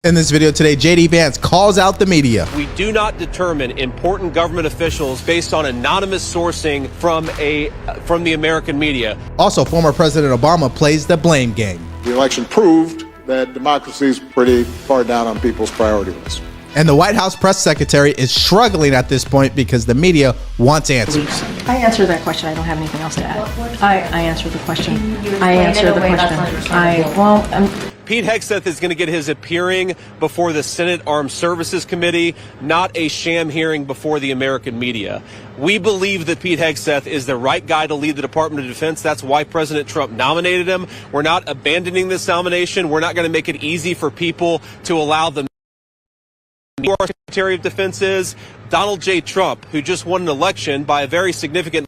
In this video today, JD Vance calls out the media. We do not determine important government officials based on anonymous sourcing from the American media. Also, former President Obama plays the blame game. The election proved that democracy is pretty far down on people's priority list. And the White House press secretary is struggling at this point because the media wants answers. I answered that question. I don't have anything else to add. I answered the question. I answered the question. Pete Hegseth is going to get his appearing before the Senate Armed Services Committee, not a sham hearing before the American media. We believe that Pete Hegseth is the right guy to lead the Department of Defense. That's why President Trump nominated him. We're not abandoning this nomination. We're not going to make it easy for people to allow them. Our Secretary of Defense is Donald J. Trump, who just won an election by a very significant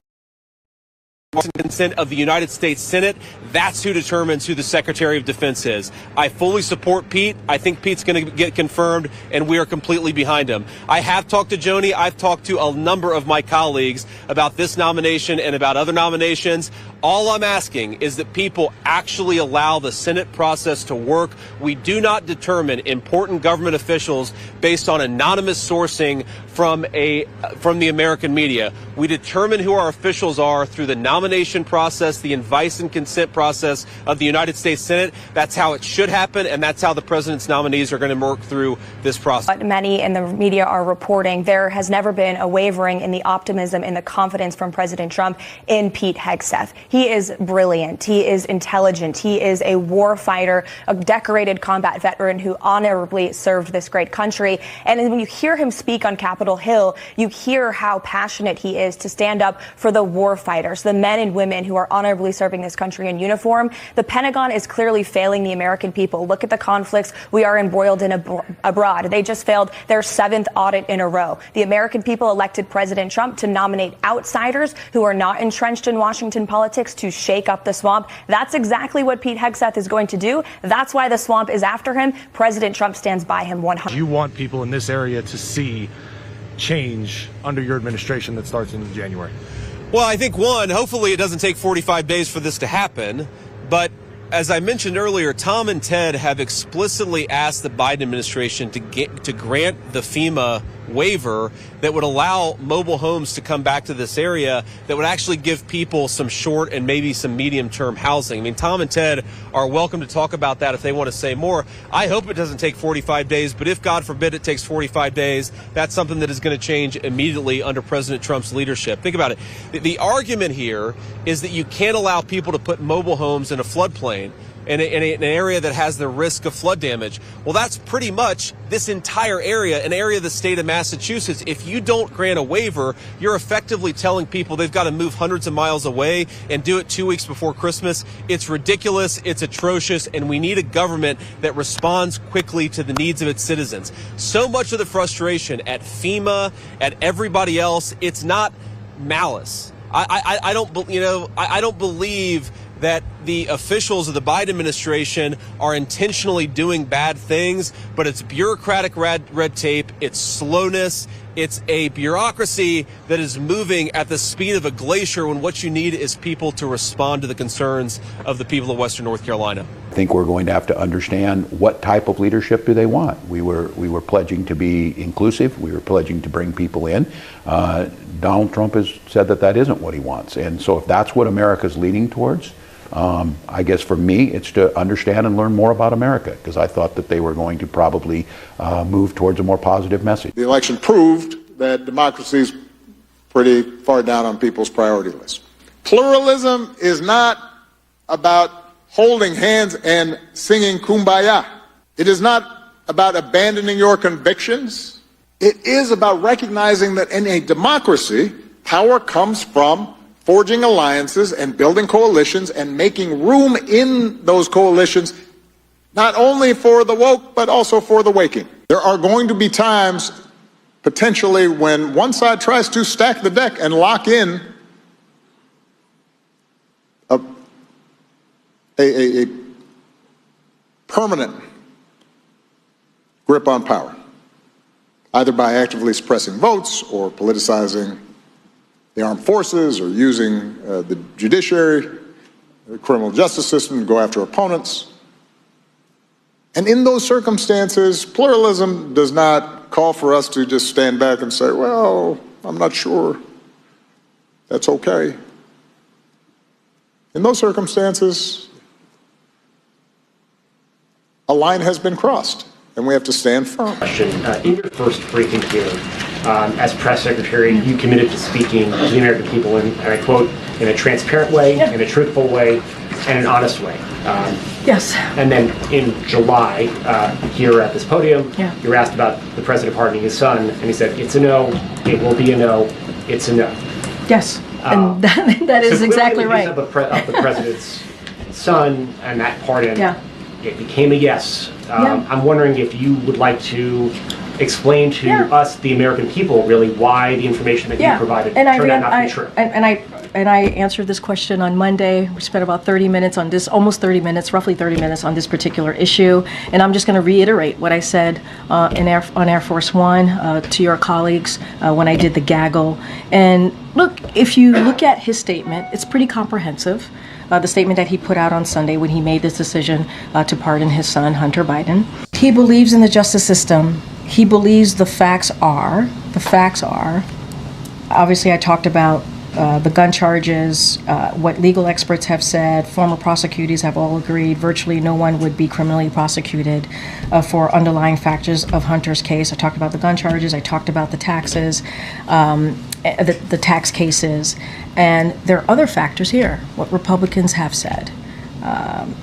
consent of the United States Senate. That's who determines who the Secretary of Defense is. I fully support Pete. I think Pete's going to get confirmed, and we are completely behind him. I have talked to Joni. I've talked to a number of my colleagues about this nomination and about other nominations. All I'm asking is that people actually allow the Senate process to work. We do not determine important government officials based on anonymous sourcing from the American media. We determine who our officials are through the nomination process, the advice and consent process of the United States Senate. That's how it should happen, and that's how the president's nominees are going to work through this process. What many in the media are reporting, there has never been a wavering in the optimism and the confidence from President Trump in Pete Hegseth. He is brilliant. He is intelligent. He is a war fighter, a decorated combat veteran who honorably served this great country. And when you hear him speak on Capitol Hill, you hear how passionate he is to stand up for the war fighters, the men and women who are honorably serving this country in uniform. The Pentagon is clearly failing the American people. Look at the conflicts we are embroiled in abroad. They just failed their 7th audit in a row. The American people elected President Trump to nominate outsiders who are not entrenched in Washington politics to shake up the swamp. That's exactly what Pete Hegseth is going to do. That's why the swamp is after him. President Trump stands by him 100%. You want people in this area to see change under your administration that starts in January? Well, I think, one, hopefully it doesn't take 45 days for this to happen. But as I mentioned earlier, Tom and Ted have explicitly asked the Biden administration to grant the FEMA waiver that would allow mobile homes to come back to this area, that would actually give people some short and maybe some medium-term housing. I mean, Tom and Ted are welcome to talk about that if they want to say more. I hope it doesn't take 45 days, but if, God forbid, it takes 45 days, that's something that is going to change immediately under President Trump's leadership. Think about it. The argument here is that you can't allow people to put mobile homes in a floodplain, in an area that has the risk of flood damage. Well, that's pretty much this entire area, an area of the state of Massachusetts. If you don't grant a waiver, you're effectively telling people they've got to move hundreds of miles away and do it 2 weeks before Christmas. It's ridiculous. It's atrocious. And we need a government that responds quickly to the needs of its citizens. So much of the frustration at FEMA, at everybody else, it's not malice. I don't believe that the officials of the Biden administration are intentionally doing bad things, but it's bureaucratic red tape, it's slowness, it's a bureaucracy that is moving at the speed of a glacier when what you need is people to respond to the concerns of the people of Western North Carolina. I think we're going to have to understand what type of leadership do they want. We were pledging to be inclusive. We were pledging to bring people in. Donald Trump has said that isn't what he wants. And so if that's what America's leaning towards, I guess for me, it's to understand and learn more about America, because I thought that they were going to probably move towards a more positive message. The election proved that democracy is pretty far down on people's priority list. Pluralism is not about holding hands and singing Kumbaya. It is not about abandoning your convictions. It is about recognizing that in a democracy, power comes from forging alliances and building coalitions and making room in those coalitions, not only for the woke, but also for the waking. There are going to be times, potentially, when one side tries to stack the deck and lock in a permanent grip on power, either by actively suppressing votes or politicizing the armed forces or using the judiciary, the criminal justice system to go after opponents. And in those circumstances, pluralism does not call for us to just stand back and say, well, I'm not sure. That's okay. In those circumstances, a line has been crossed, and we have to stand firm. In your first briefing here, as press secretary, you committed to speaking to the American people, and I quote, in a transparent way, in a truthful way, and an honest way. Yes. And then in July, here at this podium, you were asked about the president pardoning his son, and he said, it's a no, it will be a no, it's a no. Yes. And that is exactly right. Of the president's son and that pardon, it became a yes. I'm wondering if you would like to explain to us, the American people, really why the information that you provided turned out not to be true. And I answered this question on Monday. We spent about 30 minutes on this, almost 30 minutes, roughly 30 minutes on this particular issue. And I'm just going to reiterate what I said on Air Force One to your colleagues when I did the gaggle. And look, if you look at his statement, it's pretty comprehensive. The statement that he put out on Sunday when he made this decision to pardon his son, Hunter Biden. He believes in the justice system. He believes the facts are. Obviously, I talked about the gun charges, what legal experts have said, former prosecutors have all agreed virtually no one would be criminally prosecuted for underlying factors of Hunter's case. I talked about the gun charges, I talked about the taxes, the tax cases, and there are other factors here, what Republicans have said,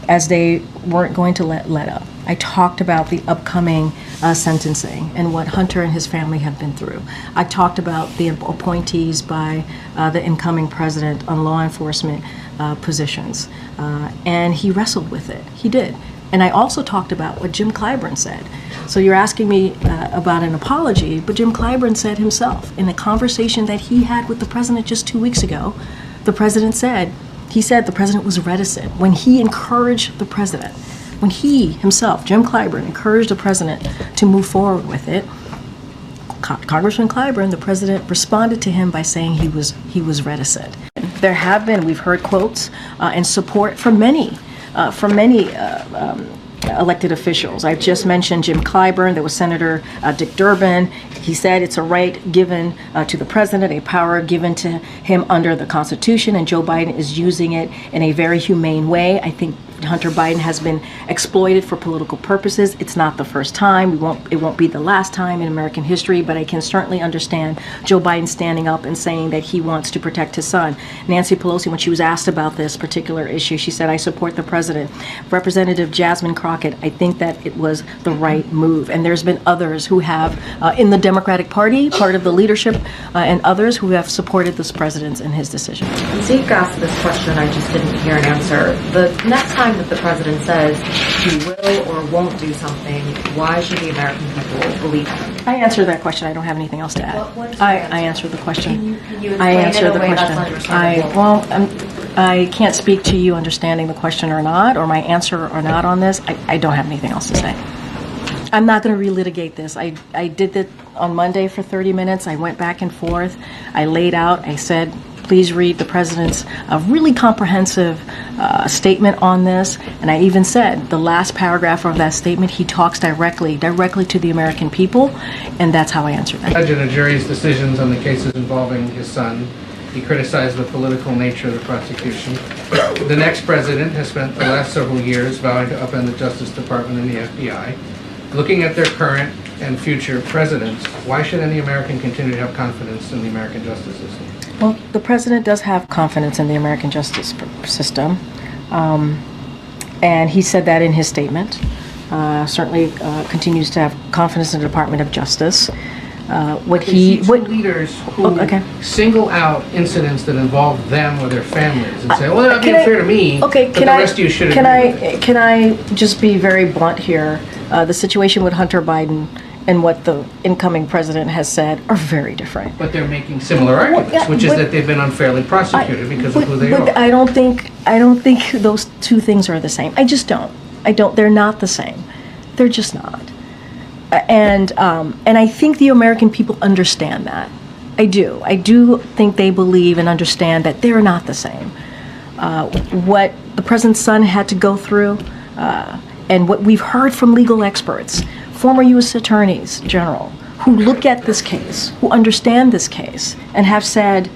as they weren't going to let up. I talked about the upcoming sentencing and what Hunter and his family have been through. I talked about the appointees by the incoming president on law enforcement positions, and he wrestled with it. He did. And I also talked about what Jim Clyburn said. So you're asking me about an apology, but Jim Clyburn said himself in a conversation that he had with the president just 2 weeks ago, the president said, the president was reticent when he encouraged the president. When he himself, Jim Clyburn, encouraged the president to move forward with it, Congressman Clyburn, the president, responded to him by saying he was reticent. There have been, we've heard quotes and support from many elected officials. I've just mentioned Jim Clyburn. There was Senator Dick Durbin. He said it's a right given to the president, a power given to him under the Constitution, and Joe Biden is using it in a very humane way. I think Hunter Biden has been exploited for political purposes. It's not the first time. It won't be the last time in American history, but I can certainly understand Joe Biden standing up and saying that he wants to protect his son. Nancy Pelosi, when she was asked about this particular issue, she said, I support the president. Representative Jasmine Crockett, I think that it was the right move. And there's been others who have, in the Democratic Party, part of the leadership, and others who have supported this president in his decision. Zeke asked this question, I just didn't hear an answer. The next time that the president says he will or won't do something, why should the American people believe him? I answered that question. I don't have anything else to add. I answered the question. Can you explain it in a way that's understandable? I can't speak to you understanding the question or not, or my answer or not on this. I don't have anything else to say. I'm not going to relitigate this. I did it on Monday for 30 minutes. I went back and forth. I laid out. I said, please read the president's really comprehensive statement on this. And I even said the last paragraph of that statement, he talks directly to the American people. And that's how I answered that. Judge and a jury's decisions on the cases involving his son. He criticized the political nature of the prosecution. The next president has spent the last several years vowing to upend the Justice Department and the FBI. Looking at their current and future presidents, why should any American continue to have confidence in the American justice system? Well, the president does have confidence in the American justice system, and he said that in his statement. Certainly continues to have confidence in the Department of Justice. Leaders who single out incidents that involve them or their families and say, well, they're not being fair to me, but the rest of you should agree. Can I just be very blunt here? The situation with Hunter Biden and what the incoming president has said are very different. But they're making similar arguments, which is that they've been unfairly prosecuted because of who they are. I don't think those two things are the same. I just don't. They're not the same. They're just not. And I think the American people understand that. I do. I do think they believe and understand that they're not the same. What the president's son had to go through and what we've heard from legal experts, former U.S. attorneys general, who look at this case, who understand this case, and have said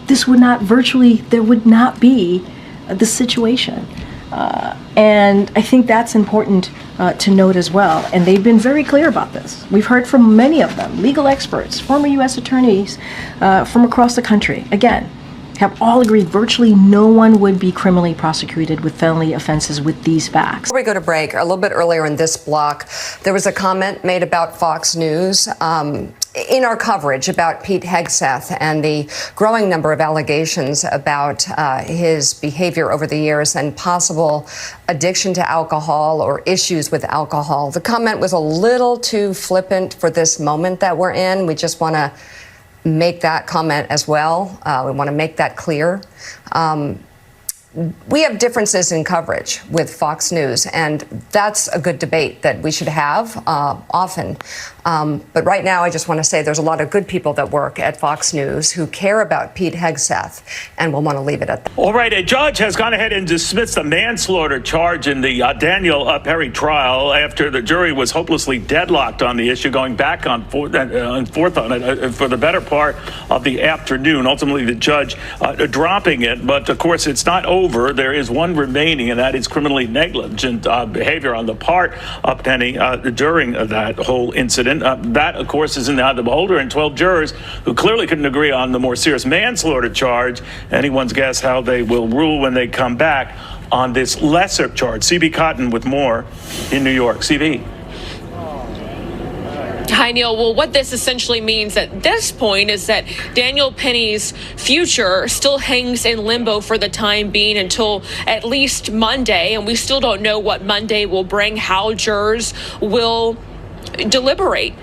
there would not be this situation. And I think that's important to note as well. And they've been very clear about this. We've heard from many of them, legal experts, former U.S. attorneys from across the country, again, have all agreed virtually no one would be criminally prosecuted with felony offenses with these facts. Before we go to break, a little bit earlier in this block, there was a comment made about Fox News in our coverage about Pete Hegseth and the growing number of allegations about his behavior over the years and possible addiction to alcohol or issues with alcohol. The comment was a little too flippant for this moment that we're in. We just want to make that comment as well. We want to make that clear. We have differences in coverage with Fox News, and that's a good debate that we should have often. But right now, I just want to say there's a lot of good people that work at Fox News who care about Pete Hegseth, and we'll want to leave it at that. All right, a judge has gone ahead and dismissed the manslaughter charge in the Daniel Perry trial after the jury was hopelessly deadlocked on the issue, going back and forth on it for the better part of the afternoon. Ultimately, the judge dropping it, but of course, it's not over. There is one remaining, and that is criminally negligent behavior on the part of Penny during that whole incident. That, of course, is in the eye of the beholder, and 12 jurors who clearly couldn't agree on the more serious manslaughter charge. Anyone's guess how they will rule when they come back on this lesser charge. CB Cotton with more in New York. CB. Hi, Neil. Well, what this essentially means at this point is that Daniel Penny's future still hangs in limbo for the time being until at least Monday, and we still don't know what Monday will bring, how jurors will deliberate.